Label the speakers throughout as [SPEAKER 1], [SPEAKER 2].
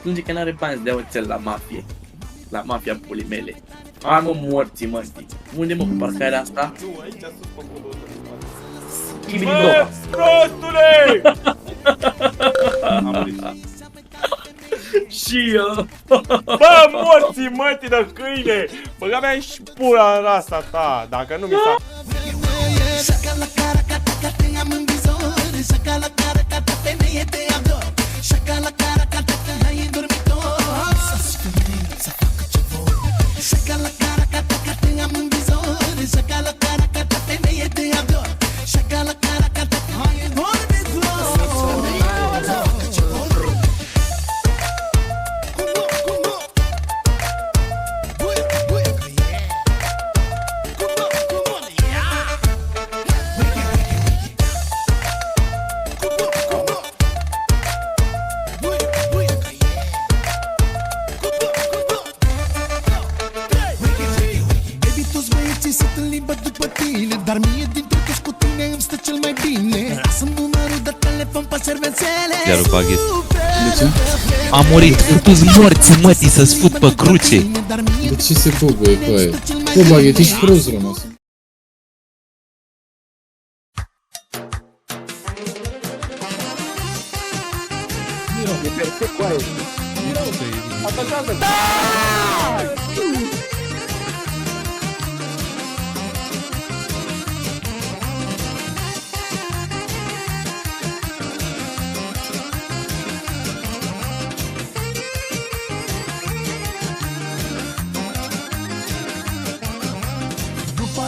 [SPEAKER 1] Plânge că n-are bani să dea oțel la mafie. La mafia pulii mele. Hai mă morții mă, știi? Unde mă cu parcarea asta?
[SPEAKER 2] Bă, prostule!
[SPEAKER 1] Și eu!
[SPEAKER 2] Bă, morții mătii de câine! Băga mea și pula în rasa ta, dacă nu mi s-a...
[SPEAKER 3] Dar mie dintre toți cu tine îmi stă cel mai bine. Lasă-mi numărul de telefon pe servențele.
[SPEAKER 4] Iar o baghet. De ce? A murit, furtu-ți morții mătii să-ți fut pe cruce.
[SPEAKER 5] De ce se bubuie cu aia? Bă, baghet, ești prost rămas.
[SPEAKER 1] E perfect cu aia. Atacează-l!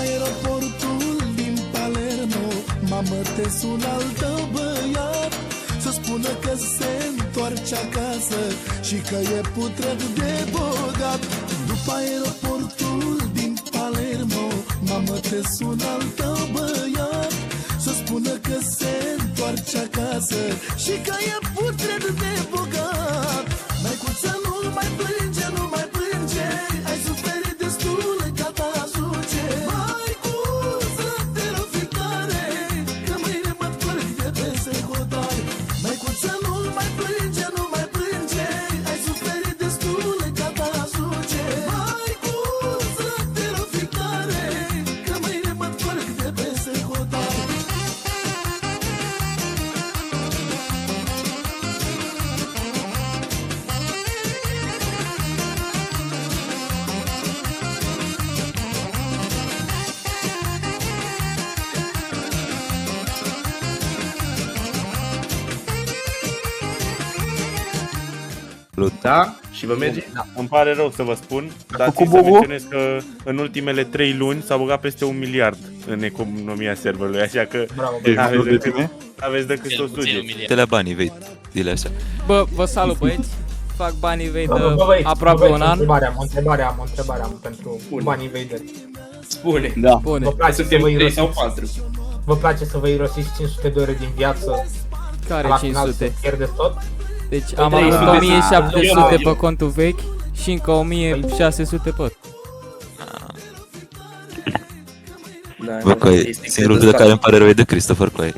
[SPEAKER 3] Aeroportul din Palermo, mamă, te sună altă băiat să spună că se întoarce acasă și că e putred de bogat. După aeroportul din Palermo, mamă, te sună altă băiat să spună că se întoarce acasă și că e putred de bogat. Măicuță, nu mai plânge, nu mai plânge, ai suferit destul, gata, ajunge. Măicuță, te rog fi tare, că mâine mă plâng de peste hotare. Măicuță, nu mai plânge, nu mai plânge, ai suferit destul, gata, ajunge. Măicuță, te rog fi tare, că mâine mă plâng de peste hotare.
[SPEAKER 1] Da? Și vă merge?
[SPEAKER 2] Da. Îmi pare rău să vă spun, dar țin să menționez că în ultimele 3 luni s-a băgat peste 1 miliard în economia serverului, așa că aveți decât să o sugeți.
[SPEAKER 4] De la banii vei, zile așa.
[SPEAKER 6] Bă, vă salut băieți, fac banii vei de aproape un an.
[SPEAKER 7] Am o întrebare pentru banii vei de...
[SPEAKER 1] Spune.
[SPEAKER 6] Da. Bune.
[SPEAKER 7] Vă place să vă
[SPEAKER 1] 3 sau 4.
[SPEAKER 7] Vă place să vă irosiți 500 de ore din viață?
[SPEAKER 6] Care
[SPEAKER 7] la final
[SPEAKER 6] 500?
[SPEAKER 7] să pierdeți tot?
[SPEAKER 6] Deci am avut 1700 pe contul vechi și încă 1600 pe.
[SPEAKER 4] Bă, coi, singurul de care îmi pare rău e de Christopher Coe.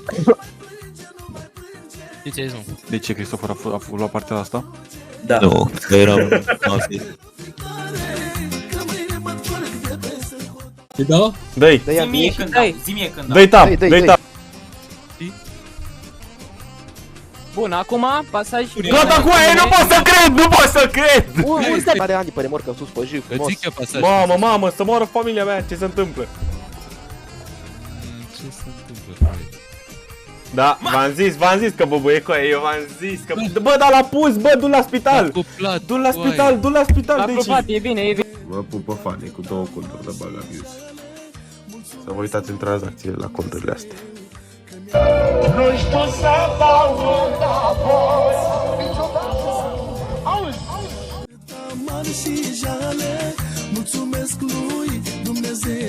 [SPEAKER 8] De ce Christopher a luat partea asta?
[SPEAKER 4] Da. Nu, că eram mafie.
[SPEAKER 5] Da?
[SPEAKER 2] Dă-i!
[SPEAKER 7] Zi-mi când dau.
[SPEAKER 2] Dă-i tap! Dă-i tap!
[SPEAKER 6] Bun, acum pasaj.
[SPEAKER 2] Gata cu aia, nu pot să cred! Nu pot să cred!
[SPEAKER 9] Unde are Andy pe remorcă sus pe jig frumos.
[SPEAKER 2] Mamă, să moară familia mea, ce se întâmplă?
[SPEAKER 4] Ce se întâmplă?
[SPEAKER 2] Da, v-am zis că băbuie cu aia, eu v-am zis că... Bă, dar l-a pus, bă, du-l la spital! Du-l la spital, du-l la spital,
[SPEAKER 6] La
[SPEAKER 2] deci...
[SPEAKER 6] probat, e bine, e bine.
[SPEAKER 10] Vă pupă fanii cu 2 conturi de bug abuse. Să vă uitați în tranzacțiile la conturile astea.
[SPEAKER 3] Nu știu să dau înapoi Amar și jale, mulțumesc lui Dumnezeu